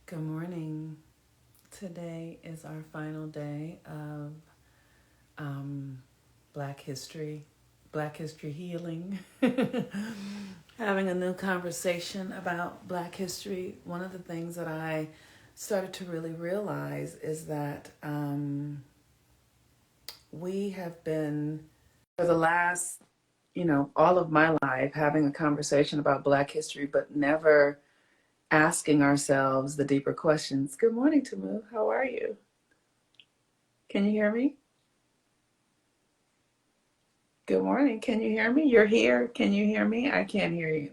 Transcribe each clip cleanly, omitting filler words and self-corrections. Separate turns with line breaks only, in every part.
Good morning. Today is our final day of um, Black History, Black History Healing. Having a new conversation about Black history. One of the things that I started to really realize is that we have been, for the last, all of my life, having a conversation about Black history, but never asking ourselves the deeper questions. Good morning, Tamu. How are you? Can you hear me? Good morning. Can you hear me? You're here. Can you hear me? I can't hear you.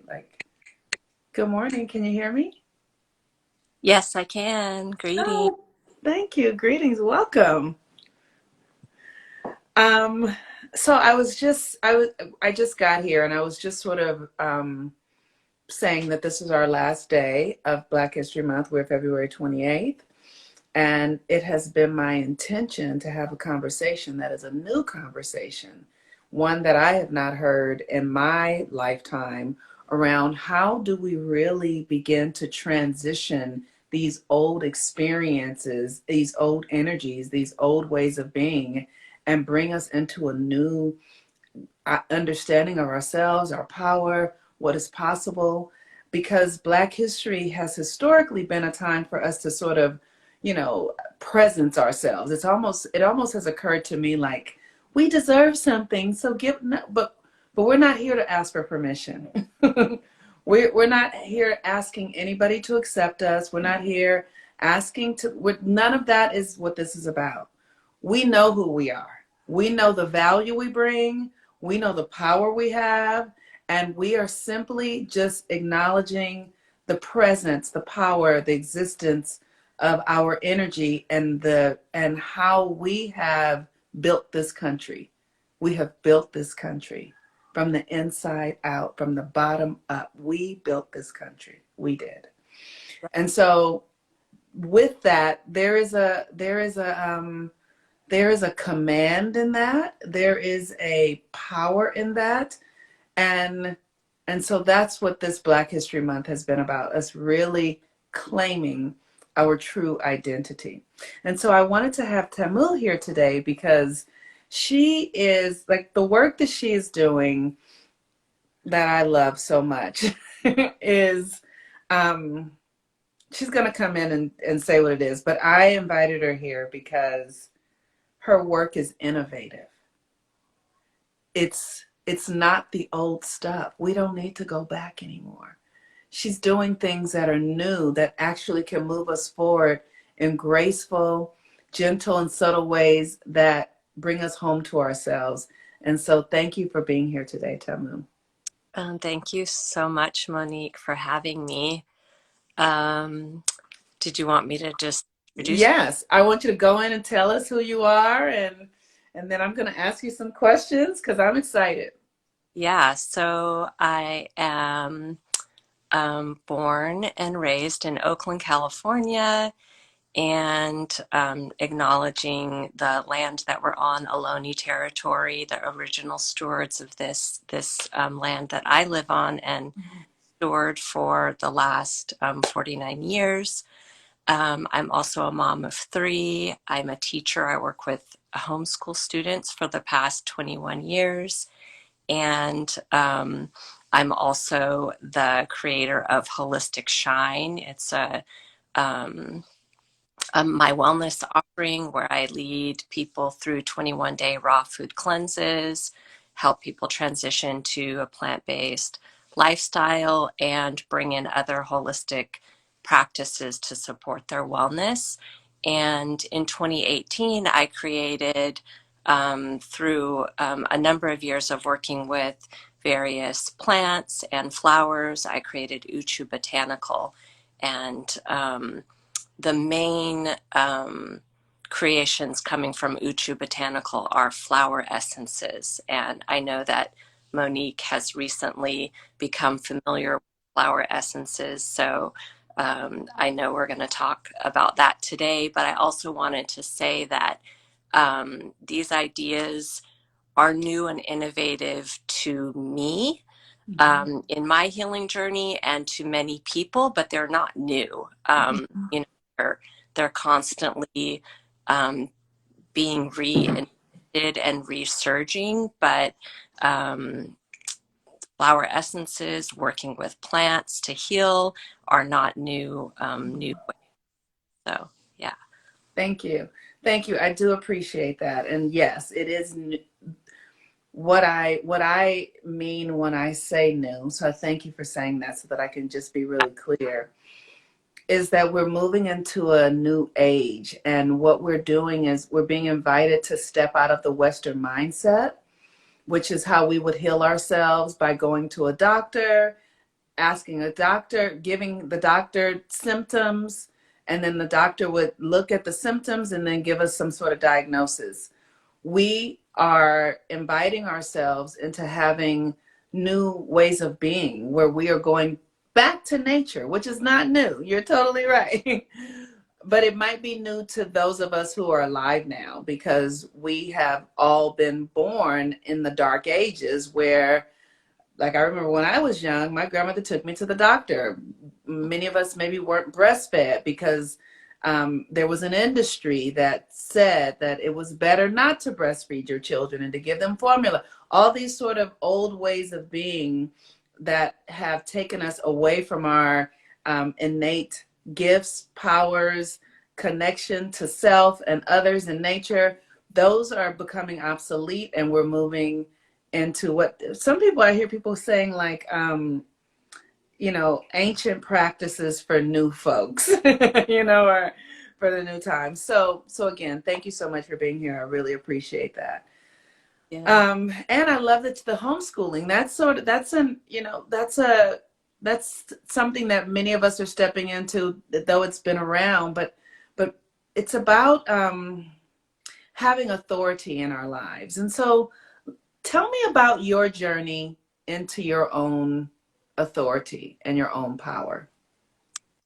Good morning. Can you hear me?
Yes, I can. Greeting.
Oh, thank you. Greetings. Welcome. Um, so I just got here and I was just sort of saying that this is our last day of Black History Month. We're February 28th. And it has been my intention to have a conversation that is a new conversation, one that I have not heard in my lifetime, around how do we really begin to transition these old experiences, these old energies, these old ways of being, and bring us into a new understanding of ourselves, our power, what is possible. Because Black history has historically been a time for us to sort of, presence ourselves. It almost has occurred to me like we deserve something, so give. But we're not here to ask for permission. We're not here asking anybody to accept us. We're not here asking to. None of that is what this is about. We know who we are. We know the value we bring. We know the power we have, and we are simply just acknowledging the presence, the power, the existence of our energy and how we have built this country. We have built this country from the inside out, from the bottom up. We built this country. We did. And so with that, there is a command in that. There is a power in that. And and so that's what this Black History Month has been about, us really claiming our true identity. And so I wanted to have Tamil here today because she is like the work that she is doing that I love so much is um she's gonna come in and say what it is, but I invited her here because her work is innovative. It's not the old stuff. We don't need to go back anymore. She's doing things that are new that actually can move us forward in graceful, gentle, and subtle ways that bring us home to ourselves. And so thank you for being here today, Tamu.
Thank you so much, Monique, for having me. Um, did you want me to just introduce?
Yes, I want you to go in and tell us who you are, and then I'm going to ask you some questions because I'm excited.
Yeah, so I am born and raised in Oakland, California, and acknowledging the land that we're on, Ohlone territory, the original stewards of this land that I live on and steward for the last 49 years. I'm also a mom of three. I'm a teacher. I work with homeschool students for the past 21 years. And I'm also the creator of Holistic Shine. It's um, my wellness offering where I lead people through 21-day raw food cleanses, help people transition to a plant-based lifestyle, and bring in other holistic practices to support their wellness. And in 2018, I created, through a number of years of working with various plants and flowers, I created Uchu Botanical. And the main creations coming from Uchu Botanical are flower essences. And I know that Monique has recently become familiar with flower essences. So I know we're going to talk about that today. But I also wanted to say that these ideas are new and innovative to me. in my healing journey and to many people, but they're not new. You know, they're constantly um, being reinvented and resurging, but um, flower essences, working with plants to heal, are not new. New ways. So, yeah.
Thank you. Thank you. I do appreciate that. And yes, it is what I mean when I say new. So I thank you for saying that so that I can just be really clear. Is that we're moving into a new age, and what we're doing is we're being invited to step out of the Western mindset, which is how we would heal ourselves by going to a doctor, asking a doctor, giving the doctor symptoms, and then the doctor would look at the symptoms and then give us some sort of diagnosis. We are inviting ourselves into having new ways of being where we are going back to nature, which is not new. You're totally right. But it might be new to those of us who are alive now because we have all been born in the dark ages where, like, I remember when I was young, my grandmother took me to the doctor. Many of us maybe weren't breastfed because there was an industry that said that it was better not to breastfeed your children and to give them formula. All these sort of old ways of being that have taken us away from our innate gifts, powers, connection to self and others in nature, those are becoming obsolete, and we're moving into what some people, I hear people saying, like, ancient practices for new folks, or for the new times. So again, thank you so much for being here. I really appreciate that.
Yeah.
And I love that the homeschooling. That's something that many of us are stepping into, though it's been around. But it's about having authority in our lives. And so, tell me about your journey into your own authority and your own power.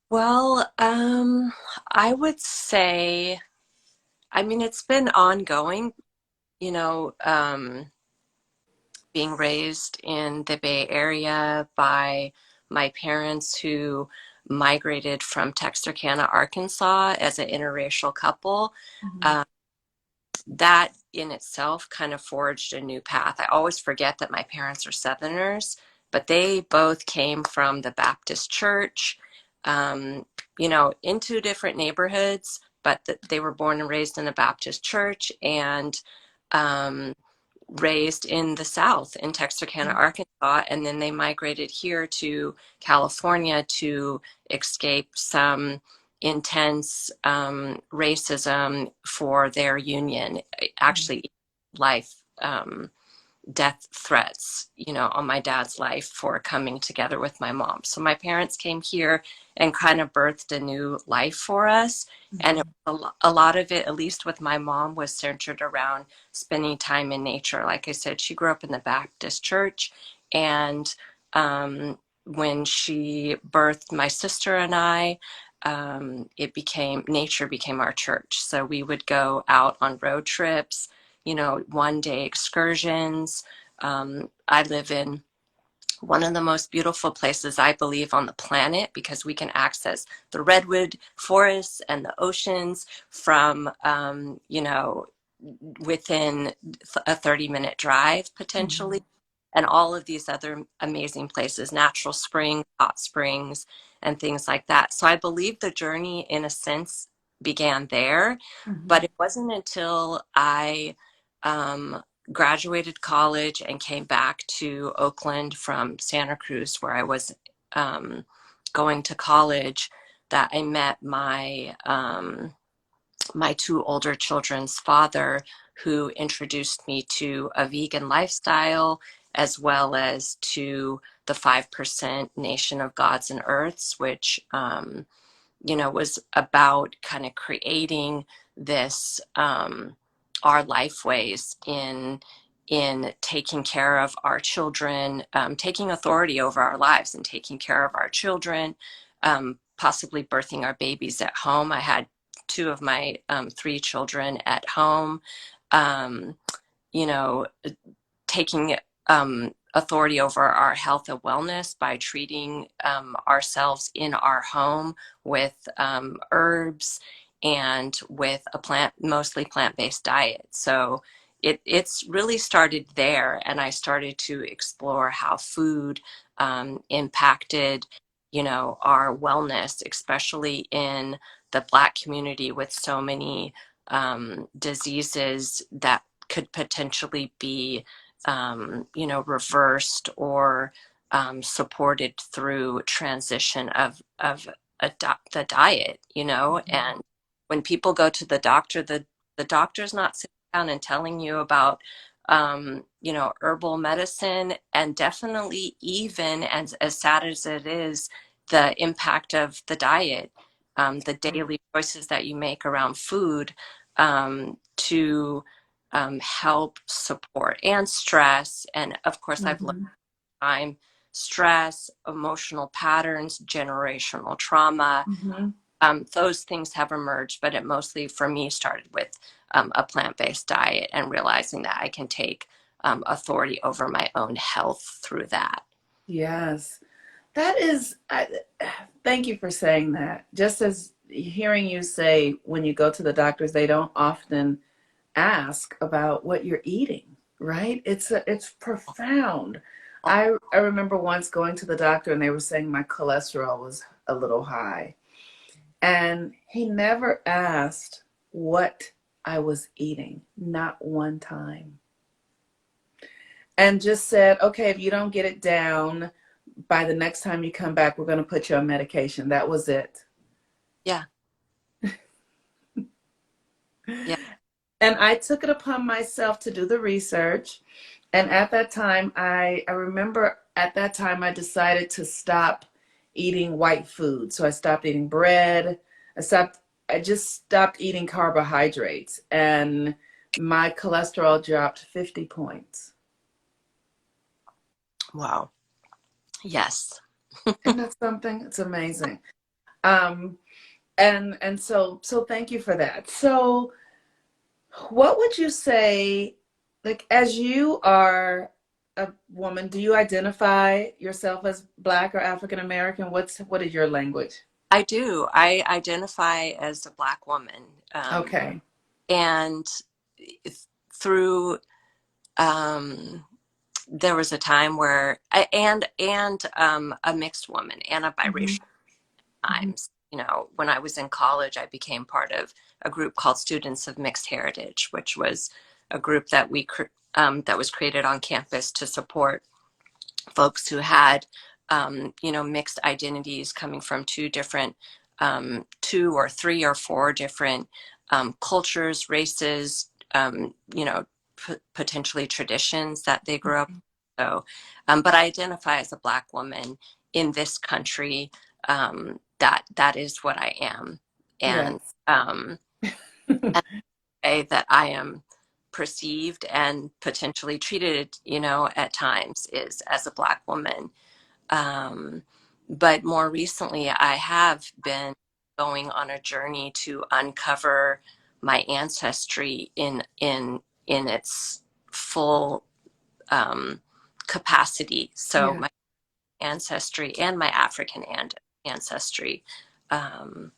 Well, I would say, I mean, it's been ongoing, you know, being raised in the Bay Area by my parents who migrated from Texarkana, Arkansas as an interracial couple.
Mhm.
Um, that in itself kind of forged a new path. I always forget that my parents are Southerners, but they both came from the Baptist church, um, in two different neighborhoods, but they were born and raised in a Baptist church and um, raised in the South in Texarkana, Arkansas, and then they migrated here to California to escape some intense racism for their union. Actually, life death threats, on my dad's life for coming together with my mom. So my parents came here and kind of birthed a new life for us. And
Mhm.
a lot of it, at least with my mom, was centered around spending time in nature. Like I said, she grew up in the Baptist church. And when she birthed my sister and I, nature became our church. So we would go out on road trips, 1 day excursions. I live in one of the most beautiful places, I believe, on the planet because we can access the redwood forests and the oceans from, within a 30-minute drive potentially,
Mhm.
and all of these other amazing places, natural springs, hot springs, and things like that. So I believe the journey, in a sense, began there, but
Mhm.
it wasn't until I um, graduated college and came back to Oakland from Santa Cruz, where I was um, going to college, that I met my two older children's father, who introduced me to a vegan lifestyle as well as to the 5% Nation of Gods and Earths, which was about kind of creating this our life ways in taking care of our children, taking authority over our lives and taking care of our children, possibly birthing our babies at home. I had two of my three children at home, um, you know, taking authority over our health and wellness by treating ourselves in our home with herbs and with a mostly plant-based diet. So it's really started there, and I started to explore how food impacted, our wellness, especially in the Black community with so many diseases that could potentially be reversed or supported through transition of the diet, and when people go to the doctor, the doctor's not sitting down and telling you about, herbal medicine, and definitely, even as sad as it is, the impact of the diet, the daily choices that you make around food, to help support and stress. And of course, I've learned
Mm-hmm.
time, stress, emotional patterns, generational trauma.
Mm-hmm.
Those things have emerged, but it mostly for me started with a plant-based diet and realizing that I can take authority over my own health through that.
Yes. That is, thank you for saying that. Just as hearing you say when you go to the doctors, they don't often ask about what you're eating, right? It's profound. I remember once going to the doctor and they were saying my cholesterol was a little high. And he never asked what I was eating, not one time. And just said, okay, if you don't get it down by the next time you come back, we're going to put you on medication. That was it.
Yeah, yeah,
And I took it upon myself to do the research. And at that time, I remember at that time, I decided to stop eating white food. So I stopped eating bread. I just stopped eating carbohydrates. And my cholesterol dropped 50 points.
wow, yes.
Isn't that something? It's amazing. Um, and so thank you for that. So what would you say, like, as you are a woman, do you identify yourself as Black or African American? What is your language?
I do. I identify as a Black woman,
Okay.
and through um, there was a time where and a mixed woman and a
Hmm.
biracial
Hmm.
times. When I was in college, I became part of a group called Students of Mixed Heritage, which was a group that was created on campus to support folks who had mixed identities coming from two or three or four different cultures, races, potentially traditions that they grew up. So, but I identify as a Black woman in this country. That is what I am, and
Yes.
and the way that I am perceived and potentially treated, at times is as a Black woman. Um, but more recently, I have been going on a journey to uncover my ancestry in its full um, capacity. So
Yeah.
my ancestry and my African ancestry, um,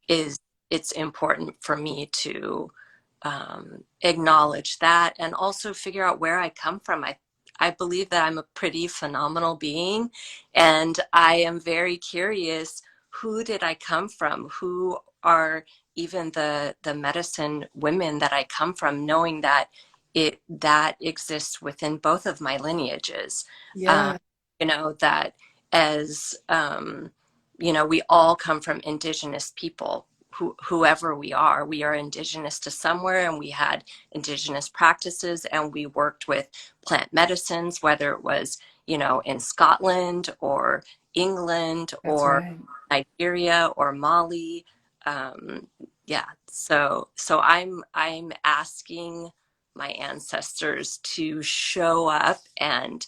is it's important for me to acknowledge that and also figure out where I come from. I believe that I'm a pretty phenomenal being, and I am very curious, who did I come from? Who are even the medicine women that I come from, knowing that that exists within both of my lineages. Um,
Yeah.
that as we all come from indigenous people. Whoever we are indigenous to somewhere, and we had indigenous practices, and we worked with plant medicines, whether it was, in Scotland or England
That's
or
right.
Nigeria or Mali. Yeah, so I'm asking my ancestors to show up and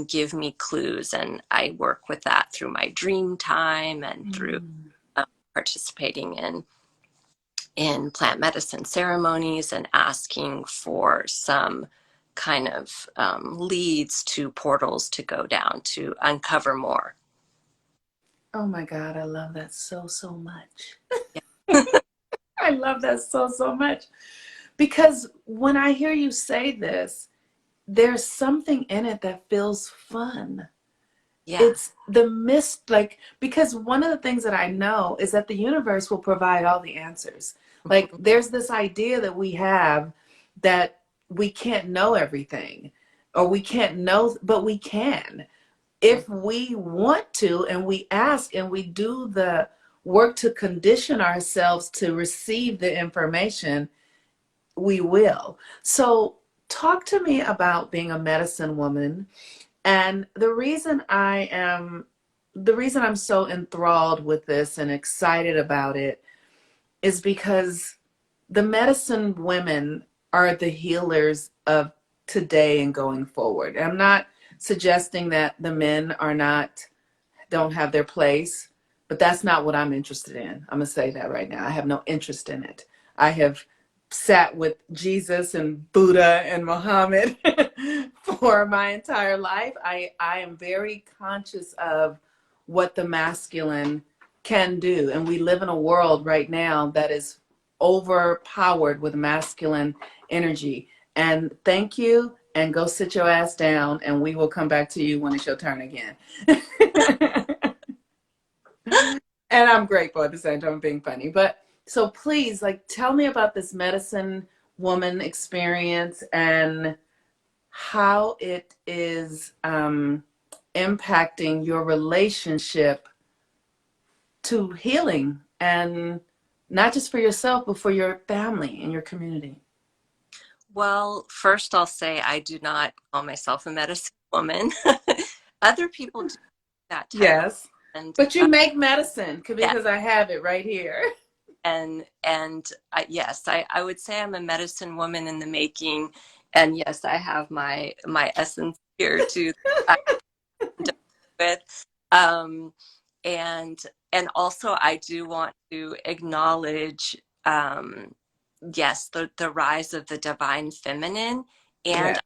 give me clues, and I work with that through my dream time and through
Mm.
participating in plant medicine ceremonies and asking for some kind of leads to portals to go down to uncover more.
Oh my God, I love that so, so much.
Yeah.
I love that so, so much. Because when I hear you say this, there's something in it that feels fun.
Yeah.
It's the mist, like, because one of the things that I know is that the universe will provide all the answers. Like,
Mhm.
there's this idea that we have that we can't know everything, or we can't know, but we can. If we want to, and we ask and we do the work to condition ourselves to receive the information, we will. So, talk to me about being a medicine woman. And the reason I'm so enthralled with this and excited about it is because the medicine women are the healers of today and going forward. I'm not suggesting that the men are not don't have their place, but that's not what I'm interested in. I'm gonna say that right now. I have no interest in it. I have sat with Jesus and Buddha and Muhammad for my entire life. I am very conscious of what the masculine can do. And we live in a world right now that is overpowered with masculine energy. And thank you, and go sit your ass down, and we will come back to you when it's your turn again. And I'm grateful at the same time being funny. But so please, like, tell me about this medicine woman experience and how it is impacting your relationship to healing, and not just for yourself, but for your family and your community.
Well, first I'll say I do not call myself a medicine woman. Other people do that title,
Yes.
and
But you make medicine
yeah,
because I have it right here.
and yes, I would say I'm a medicine woman in the making, and yes, I have my essence here to with. Um, and and also I do want to acknowledge, yes, the rise of the divine feminine, and
Yeah.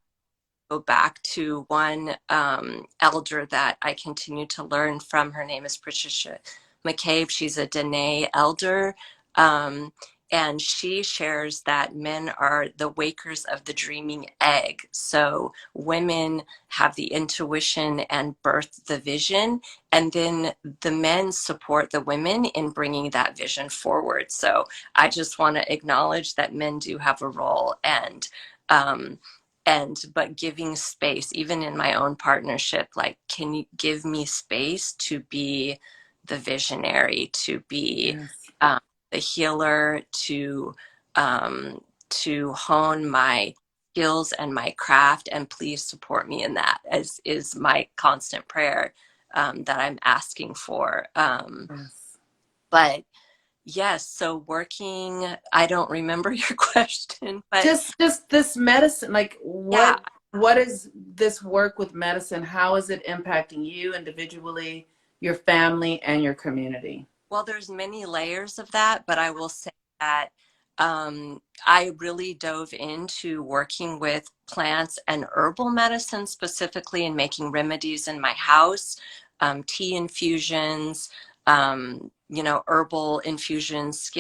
go back to one elder that I continue to learn from. Her name is Patricia McCabe. She's a Dene elder. Um, and she shares that men are the wakers of the dreaming egg. So women have the intuition and birth the vision, and then the men support the women in bringing that vision forward. So I just want to acknowledge that men do have a role, um, but giving space, even in my own partnership, like, can you give me space to be the visionary, to be
Yes.
um, the healer, to hone my skills and my craft, and please support me in that, as is my constant prayer, that I'm asking for.
Yes.
But yes, so working, I don't remember your question, but
Just this medicine, like,
yeah.
what is this work with medicine? How is it impacting you individually, your family, and your community?
Well, there's many layers of that, but I will say that I really dove into working with plants and herbal medicine specifically, and making remedies in my house, tea infusions, herbal infusions,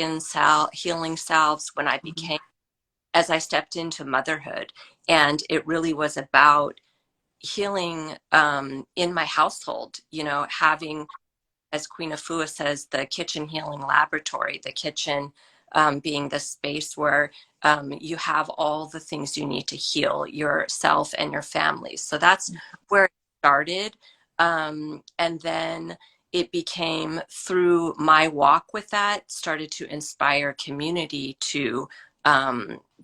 healing salves when I
Mhm.
became, as I stepped into motherhood. And it really was about healing in my household, having, as Queen Afua says, the kitchen healing laboratory, the kitchen being the space where you have all the things you need to heal yourself and your family. So that's where it started. And then it became, through my walk with that, started to inspire community to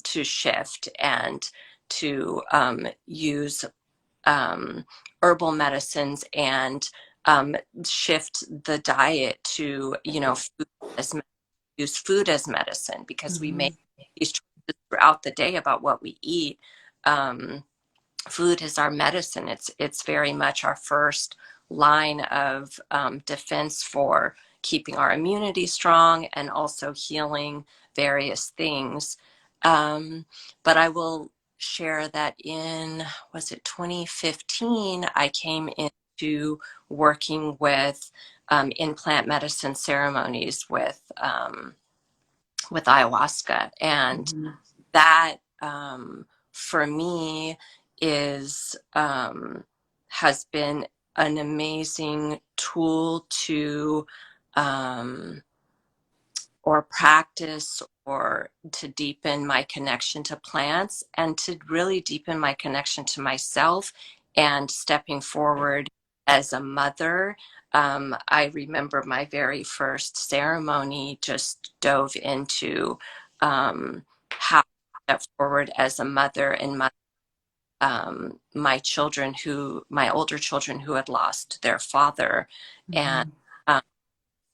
shift and to use um, herbal medicines, and um, shift the diet to, food as, use food as medicine, because we make
Mhm.
these choices throughout the day about what we eat. Um, Food is our medicine. It's very much our first line of defense for keeping our immunity strong, and also healing various things. But I will share that was it 2015, I came into working with in plant medicine ceremonies with ayahuasca. And
Mhm.
that for me is has been an amazing tool to um, or practice or to deepen my connection to plants and to really deepen my connection to myself and stepping forward as a mother. I remember my very first ceremony just dove into how to step forward as a mother and my older children who had lost their father, and
Mhm.
um,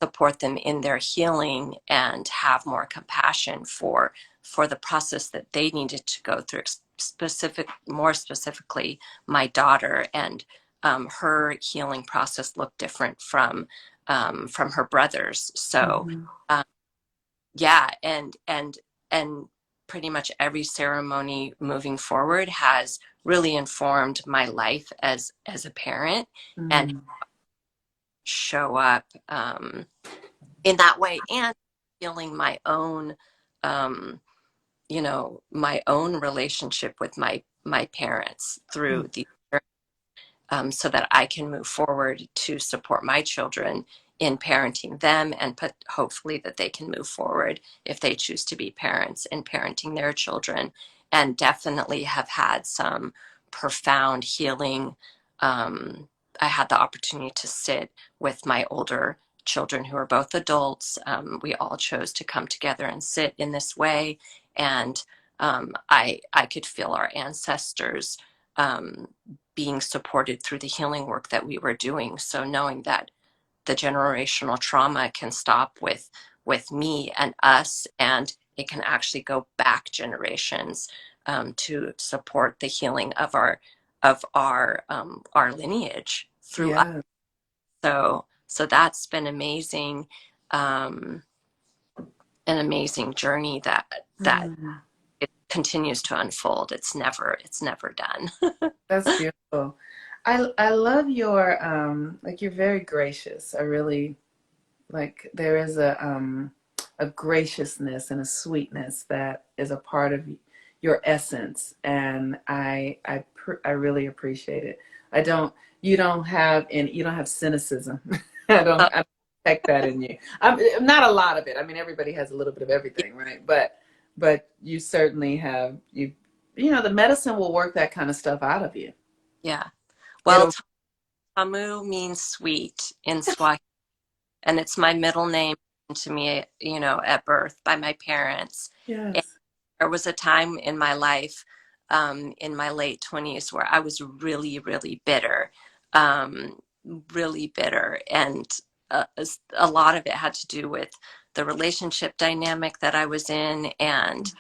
support them in their healing and have more compassion for the process that they needed to go through. More specifically, my daughter, and her healing process looked different from her brothers. So
Mhm.
um, yeah, and pretty much every ceremony moving forward has really informed my life as a parent and
Mhm.
show up in that way, and feeling um, my own relationship with my parents
Mhm.
through the so that I can move forward to support my children in parenting them, and put hopefully that they can move forward if they choose to be parents in parenting their children, and definitely have had some profound healing. um, I had the opportunity to sit with my older children who are both adults. We all chose to come together and sit in this way, and I could feel our ancestors um, being supported through the healing work that we were doing. So knowing that the generational trauma can stop with me and us, and it can actually go back generations to support the healing of our lineage through us.
Yeah.
So that's been amazing, um, an amazing journey that
Mhm.
it continues to unfold. It's never done.
That's beautiful. I love your like you're very gracious. I really like there is a graciousness and a sweetness that is a part of your essence, and I really appreciate it. I don't you don't have cynicism. I don't detect that in you. I'm not a lot of it. I mean, everybody has a little bit of everything, right? But you certainly have you know, the medicine will work that kind of stuff out of you.
Yeah. Well,
It'll
Tamu means sweet in Swahili, and it's my middle name to me, at birth by my parents. And
yes.
there was a time in my life, in my late 20s, where I was really, um, really bitter. And a lot of it had to do with the relationship dynamic that I was in, and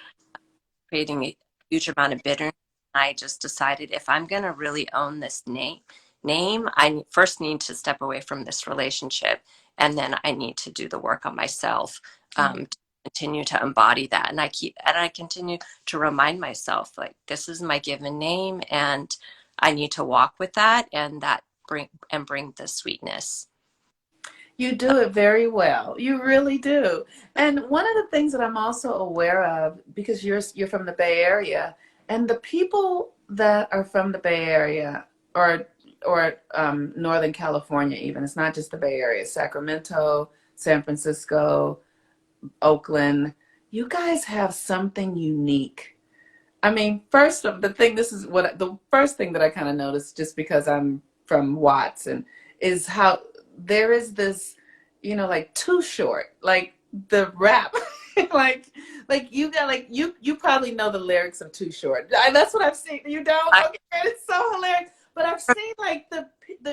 creating a huge amount of bitterness. I just decided, if I'm going to really own this name, I first need to step away from this relationship, and then I need to do the work on myself, to continue to embody that. And I continue to remind myself, like, this is my given name, and I need to walk with that, and bring the sweetness.
You do it very well. You really do. And one of the things that I'm also aware of, because you're from the Bay Area, and the people that are from the Bay Area or Northern California, even it's not just the Bay Area, Sacramento, San Francisco, Oakland, you guys have something unique. I mean, first of the thing, this is what the first thing that I kind of noticed, just because I'm from Watts, and is how there is this, you know, like Too Short, like the rap, like you got like you probably know the lyrics of Too Short. That's what I've seen. You don't?
I,
Okay, it's so hilarious. But I've seen like the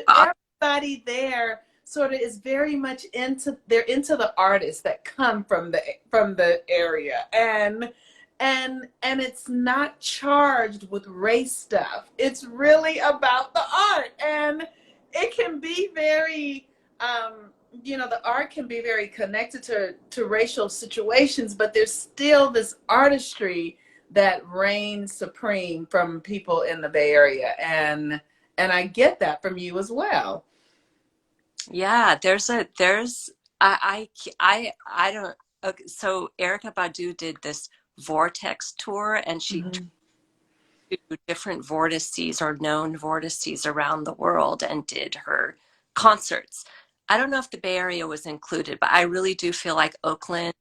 uh,
everybody there sort of is very much into they're into the artists that come from the area, and it's not charged with race stuff. It's really about the art, and it can be very you know, the art can be very connected to racial situations, but there's still this artistry that reigns supreme from people in the Bay Area, and I get that from you as well.
Yeah, I don't, okay, so Erica Badu did this vortex tour, and she
Mhm.
to different vortices or known vortices around the world and did her concerts. I don't know if the Bay Area was included, but I really do feel like Oakland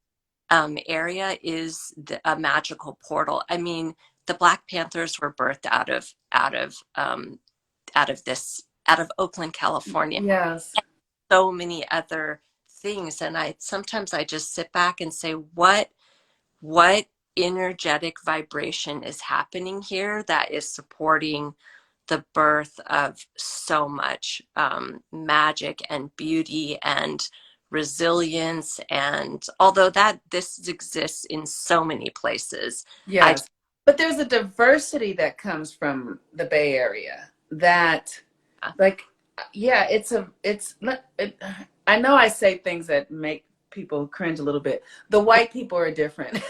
area is a magical portal. I mean, the Black Panthers were birthed out of Oakland, California.
Yes.
So many other things, and I sometimes I just sit back and say, what energetic vibration is happening here that is supporting the birth of so much magic and beauty and resilience. And although that this exists in so many places, I
Yes. But there's a diversity that comes from the Bay Area that, like, yeah, I know I say things that make people cringe a little bit. The white people are different.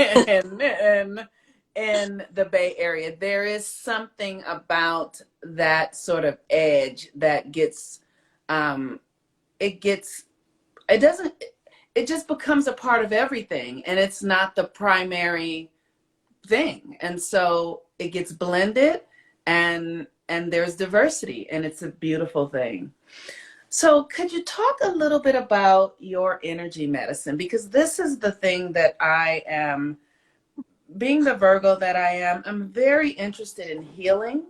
and in the Bay Area, there is something about that sort of edge that um, it gets, it doesn't, it just becomes a part of everything. And it's not the primary thing, and so it gets blended, and there's diversity, and it's a beautiful thing. So could you talk a little bit about your energy medicine, because this is the thing that I am, being the Virgo that I am, I'm very interested in healing.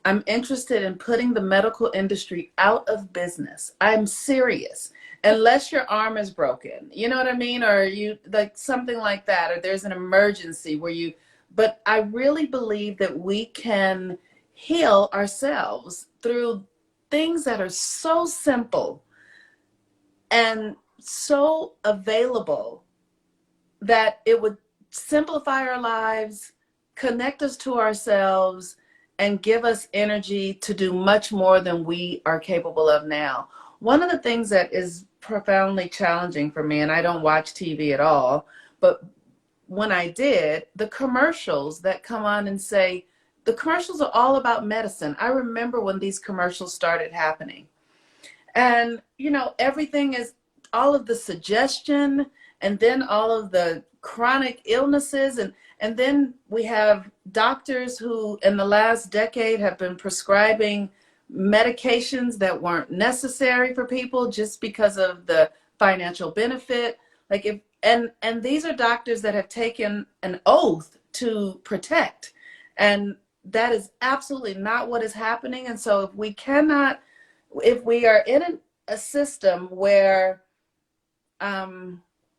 I'm interested in putting the medical industry out of business. I'm serious. Unless your arm is broken, you know what I mean? Or you, like, something like that, or there's an emergency where you, but I really believe that we can heal ourselves through things that are so simple and so available that it would simplify our lives, connect us to ourselves, and give us energy to do much more than we are capable of now. One of the things that is profoundly challenging for me, and I don't watch TV at all, but when I did, the commercials that come on and say, the commercials are all about medicine. I remember when these commercials started happening. And, everything is, all of the suggestion, and then all of the chronic illnesses. And then we have doctors who, in the last decade, have been prescribing medications that weren't necessary for people just because of the financial benefit. Like, if, and these are doctors that have taken an oath to protect. And that is absolutely not what is happening. And so if we are in a system where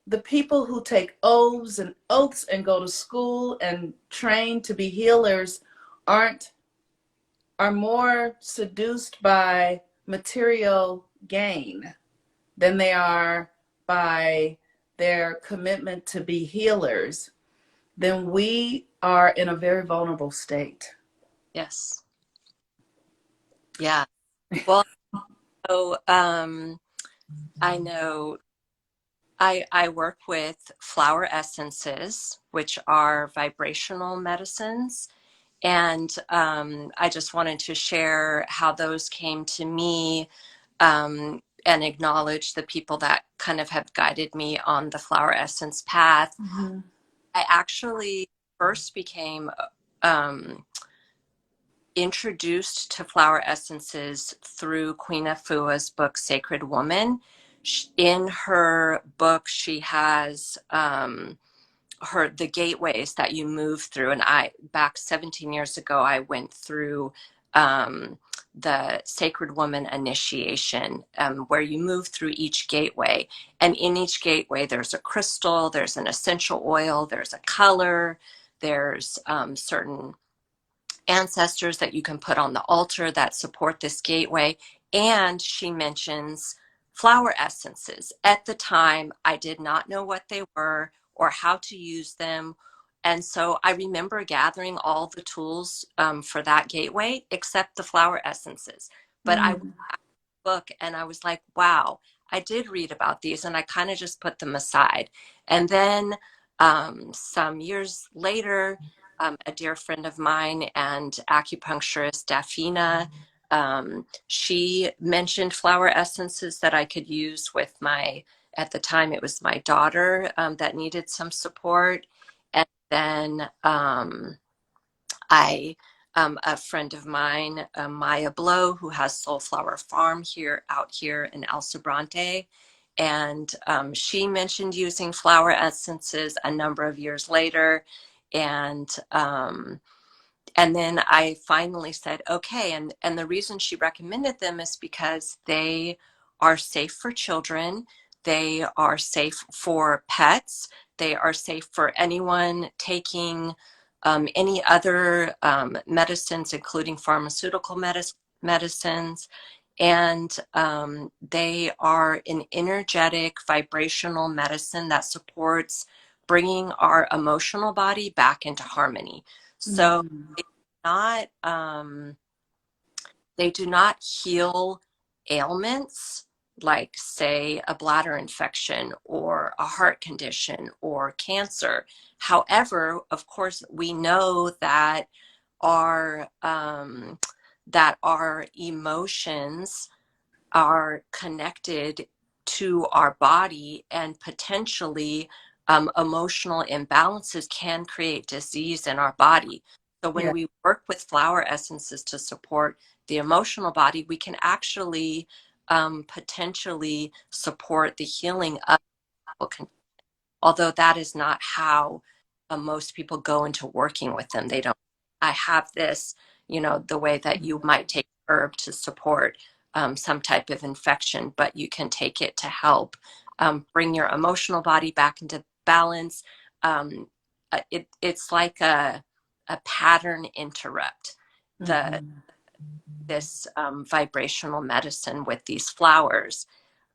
the people who take oaths and go to school and train to be healers aren't are more seduced by material gain than they are by their commitment to be healers, then we are in a very vulnerable state.
yes, yeah. Well, so I know I work with flower essences, which are vibrational medicines. And I just wanted to share how those came to me, and acknowledge the people that kind of have guided me on the flower essence path.
Mm-hmm.
I actually first became um, introduced to flower essences through Queen Afua's book, Sacred Woman. In her book, she has the gateways that you move through. And I, back 17 years ago, I went through um, the Sacred Woman initiation, where you move through each gateway. And in each gateway, there's a crystal, there's an essential oil, there's a color, there's certain ancestors that you can put on the altar that support this gateway. And she mentions flower essences. At the time, I did not know what they were or how to use them. And so I remember gathering all the tools for that gateway, except the flower essences. But I
Mm.
book and I was like, wow, I did read about these, and I kind of just put them aside. And then some years later, a dear friend of mine and acupuncturist, Daphina. She mentioned flower essences that I could use with my, at the time it was my daughter that needed some support. And then a friend of mine, Maya Blow, who has Soulflower Farm out here in El Sobrante. And she mentioned using flower essences a number of years later. And and then I finally said, okay. And the reason she recommended them is because they are safe for children. They are safe for pets. They are safe for anyone taking any other medicines, including pharmaceutical medicines. And they are an energetic vibrational medicine that supports bringing our emotional body back into harmony. So
Mm-hmm.
not they do not heal ailments like, say, a bladder infection or a heart condition or cancer. However, of course, we know that our emotions are connected to our body, and potentially emotional imbalances can create disease in our body. So when
Yeah.
we work with flower essences to support the emotional body, we can actually potentially support the healing of, although that is not how most people go into working with them. They don't, I have this, the way that you might take herb to support some type of infection, but you can take it to help bring your emotional body back into balance. Um, it's like a pattern interrupt. The
Mm-hmm.
this vibrational medicine with these flowers.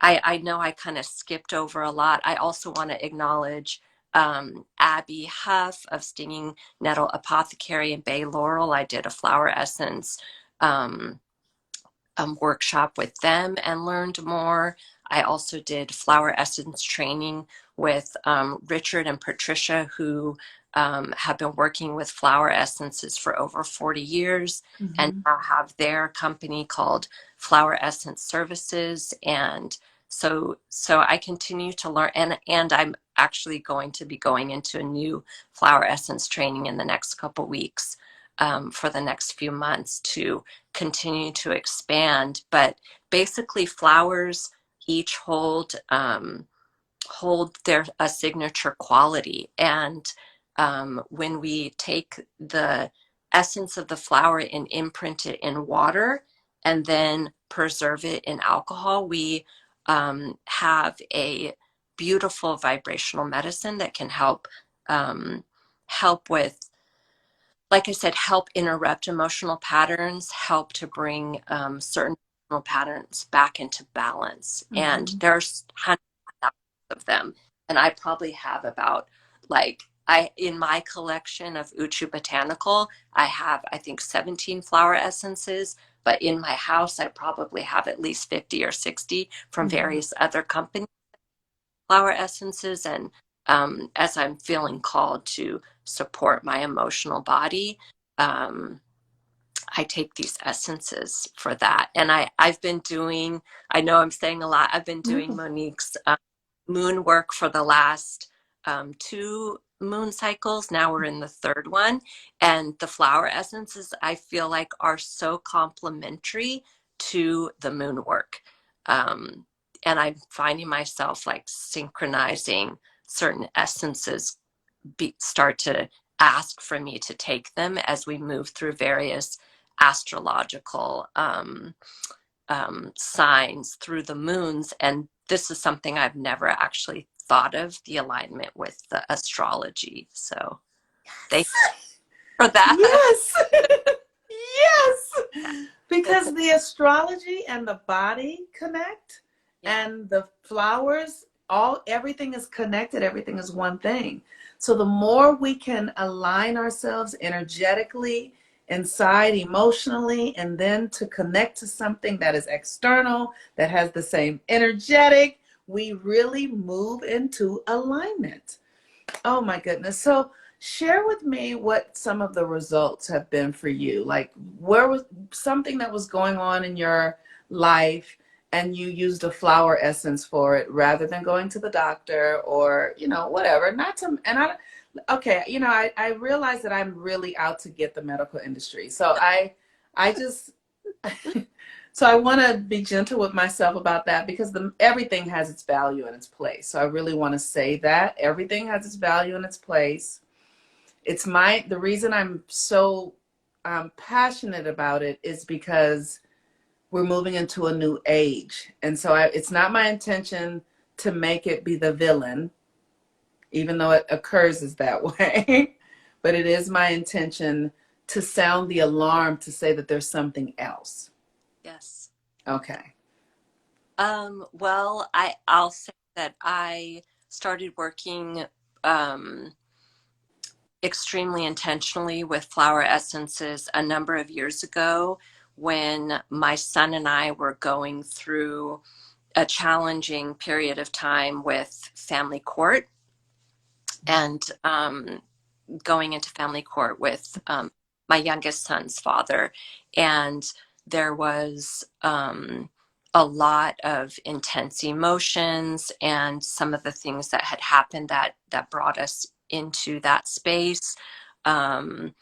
I know I kind of skipped over a lot. I also want to acknowledge Abby Huff of Stinging Nettle Apothecary in Bay Laurel. I did a flower essence um, workshop with them and learned more. I also did flower essence training with Richard and Patricia, who have been working with flower essences for over 40 years and
Mm-hmm.
now have their company called Flower Essence Services. And so I continue to learn, and I'm actually going to be going into a new flower essence training in the next couple weeks for the next few months to continue to expand. But basically, flowers each hold their a signature quality, and when we take the essence of the flower and imprint it in water and then preserve it in alcohol, we have a beautiful vibrational medicine that can help with, like I said, help interrupt emotional patterns, help to bring certain emotional patterns back into balance. And
Mm-hmm.
there's hundreds of thousands of them. And I probably have about, like, in my collection of Uchu Botanical, I have, I think, 17 flower essences. But in my house, I probably have at least 50 or 60 from
Mm-hmm.
various other companies, flower essences. And as I'm feeling called to support my emotional body, um, I take these essences for that. And I've been doing, I know I'm saying a lot, I've been doing
Mm-hmm.
Monique's moon work for the last two moon cycles. Now we're in the third one. And the flower essences, I feel like, are so complementary to the moon work. Um, and I'm finding myself like synchronizing certain essences, start to ask for me to take them as we move through various astrological signs through the moons. And this is something I've never actually thought of, the alignment with the astrology. So thank you for that.
Yes. Yes.
Yeah, that's
Because the astrology and the body connect,
yeah.
and the flowers, everything is connected, everything is one thing. So the more we can align ourselves energetically, inside, emotionally, and then to connect to something that is external, that has the same energetic, we really move into alignment. Oh my goodness. So Share with me what some of the results have been for you. Like, where was something that was going on in your life and you used a flower essence for it rather than going to the doctor or, whatever. Not to, and I, okay, I realize that I'm really out to get the medical industry. I just, so I want to be gentle with myself about that because everything has its value and its place. So I really want to say that everything has its value and its place. The reason I'm so passionate about it is because we're moving into a new age. And so it's not my intention to make it be the villain, even though it occurs as that way. But it is my intention to sound the alarm to say that there's something else.
Yes.
Okay.
Well, I'll say that I started working extremely intentionally with flower essences a number of years ago when my son and I were going through a challenging period of time with family court and going into family court with my youngest son's father. And there was a lot of intense emotions and some of the things that had happened that brought us into that space. Um,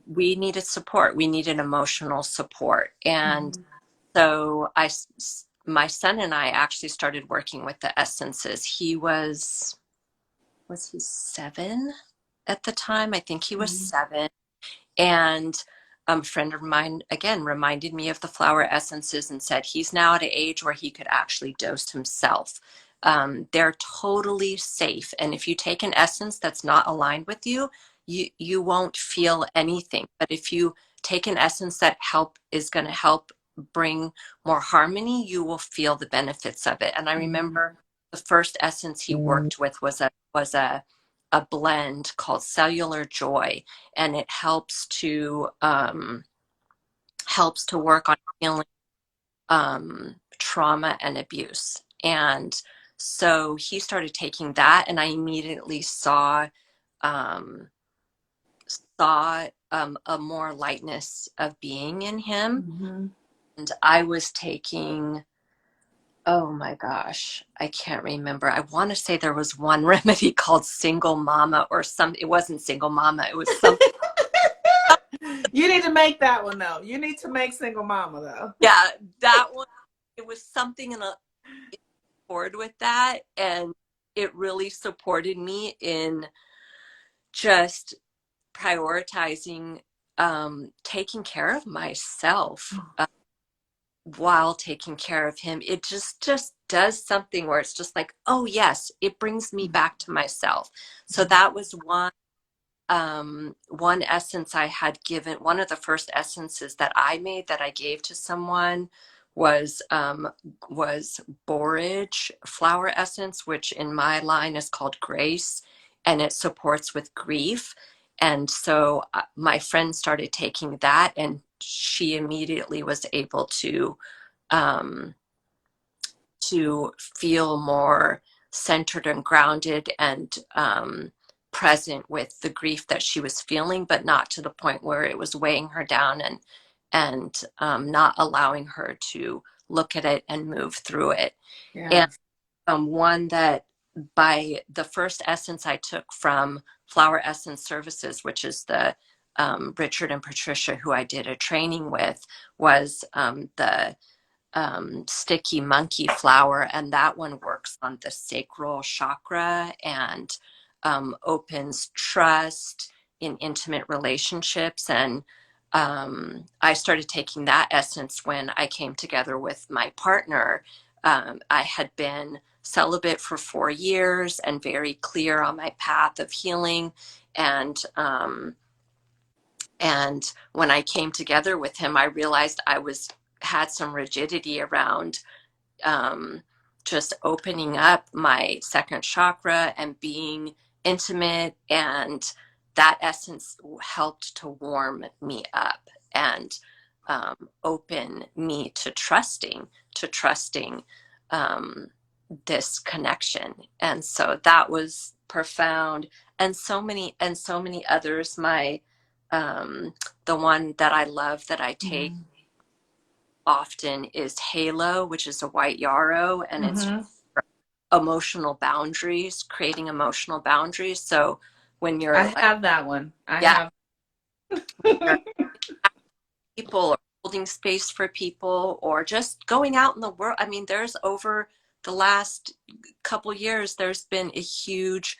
we needed support. We needed emotional support. And
Mhm.
so my son and I actually started working with the essences. Was he 7 at the time? I think he was
Mhm.
7. And a friend of mine, again, reminded me of the flower essences and said he's now at an age where he could actually dose himself. They're totally safe. And if you take an essence that's not aligned with you, you won't feel anything. But if you take an essence that is going to help bring more harmony, you will feel the benefits of it. And I
Mhm.
remember the first essence he worked with was a blend called Cellular Joy, and it helps to work on healing trauma and abuse. And so he started taking that, and I immediately um, saw a more lightness of being in him.
Mhm.
And I was taking, oh my gosh, I can't remember. I want to say there was one remedy called Single Mama or some. It wasn't Single Mama. It was something.
You need to make that one though. You need to make single mama though.
Yeah, that one. It was something in accord with that, and it really supported me in just prioritizing taking care of myself while taking care of him. It just does something where it's just like, oh yes, it brings me back to myself. So that was one essence I had given. One of the first essences that I made that I gave to someone was borage flower essence, which in my line is called grace, and it supports with grief. And so my friend started taking that, and she immediately was able um, to feel more centered and grounded and present with the grief that she was feeling, but not to the point where it was weighing her down and not allowing her to look at it and move through it. And
Yes.
one that by the first essence I took from Flower Essence Services, which is the Richard and Patricia who I did a training with, was the sticky monkey flower, and that one works on the sacral chakra and opens trust in intimate relationships. And I started taking that essence when I came together with my partner. I had been celibate for 4 years and very clear on my path of healing. And when I came together with him, I realized I had some rigidity around um, just opening up my second chakra and being intimate. And that essence helped to warm me up and open me to trusting um, this connection. And so that was profound. so many others. My the one that I love that I take
Mm-hmm.
often is Halo, which is a white yarrow, and it's
Mm-hmm.
emotional boundaries, creating emotional boundaries. So when you're
I
like,
have that one. I
yeah,
have.
you're people or holding space for people or just going out in the world. I mean, there's over the last couple years, there's been a huge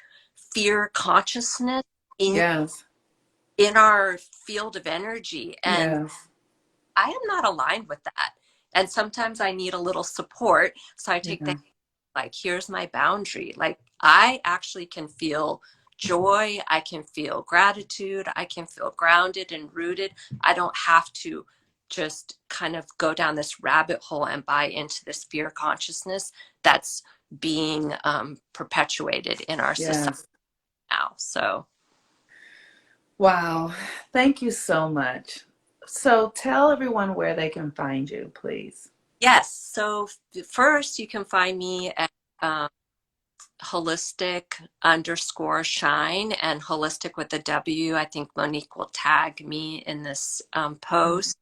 fear consciousness in
Yes.
in our field of energy. And
Yes.
I am not aligned with that. And sometimes I need a little support. So I take
Yeah.
the like, here's my boundary. Like, I actually can feel joy. I can feel gratitude. I can feel grounded and rooted. I don't have to just kind of go down this rabbit hole and buy into this fear consciousness that's being perpetuated in our society
Yes.
now. So,
Wow. Thank you so much. So tell everyone where they can find you, please.
yes. So, first, you can find me at um, holistic underscore shine and holistic with a W. I think Monique will tag me in this post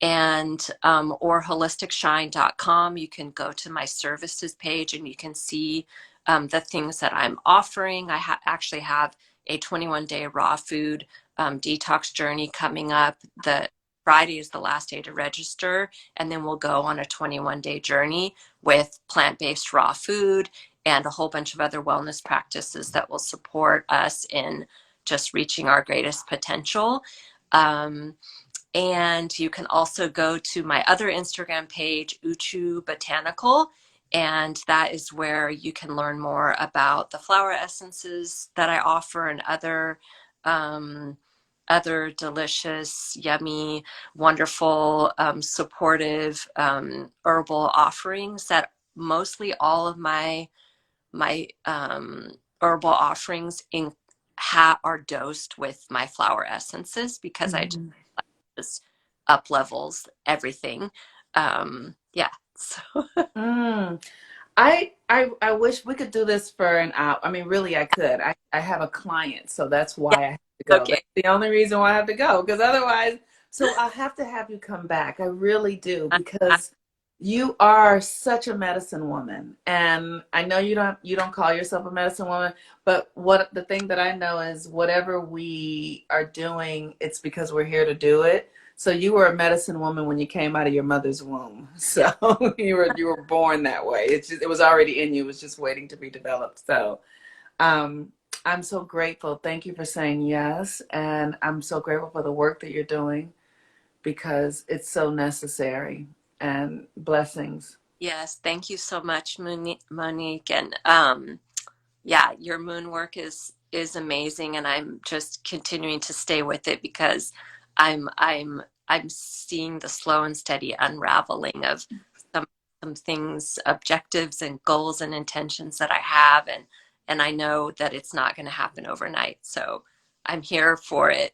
and or holisticshine.com. You can go to my services page and you can see the things that I'm offering. Actually have a 21-day raw food detox journey coming up. The Friday is the last day to register, and then we'll go on a 21-day journey with plant-based raw food and a whole bunch of other wellness practices that will support us in just reaching our greatest potential. Um, and you can also go to my other Instagram page, Uchu Botanical, and that is where you can learn more about the flower essences that I offer and um, other delicious, yummy, wonderful, supportive herbal offerings. That mostly all of my herbal offerings are dosed with my flower essences because I
Mhm.
just up levels everything. Yeah. So
Mm. I wish we could do this for an hour. I mean, really, I could. I have a client, so that's
yeah.
why I have to go.
Okay.
That's the only reason why I have to go, because otherwise, so I'll have to have you come back. I really do, because you are such a medicine woman. And I know you don't call yourself a medicine woman, but what the thing that I know is whatever we are doing, it's because we're here to do it. So you were a medicine woman when you came out of your mother's womb. So
Yeah.
you were born that way. It was already in you. It was just waiting to be developed. So um, I'm so grateful. Thank you for saying yes, and I'm so grateful for the work that you're doing because it's so necessary. And blessings.
Yes. Thank you so much, Monique. And yeah, your moon work is amazing, and I'm just continuing to stay with it because I'm seeing the slow and steady unraveling of some some things, objectives and goals and intentions that I have, and I know that it's not going to happen overnight. So I'm here for it.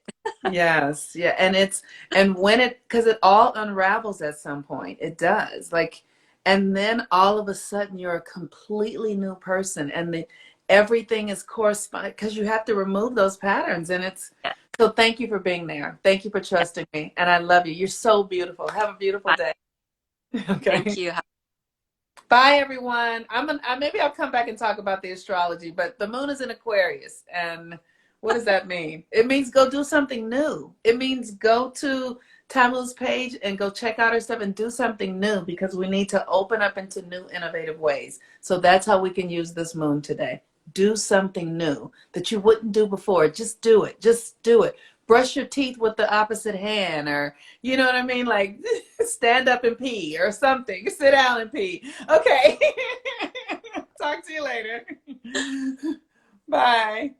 Yes, yeah, and when it because it all unravels at some point. It does. Like, and then all of a sudden you're a completely new person, and everything is corresponding because you have to remove those patterns, and it's
Yeah,
so. Thank you for being there. Thank you for
yeah.
trusting me, and I love you. You're so beautiful. Have a beautiful day.
Thank
Okay.
you.
Bye, everyone. Maybe I'll come back and talk about the astrology, but the moon is in Aquarius. And what does that mean? It means go do something new. It means go to Tamu's page and go check out her stuff and do something new because we need to open up into new, innovative ways. So that's how we can use this moon today. Do something new that you wouldn't do before. Just do it. Just do it. Brush your teeth with the opposite hand, or you know what I mean? Like stand up and pee or something. Sit down and pee. Okay. Talk to you later. Bye.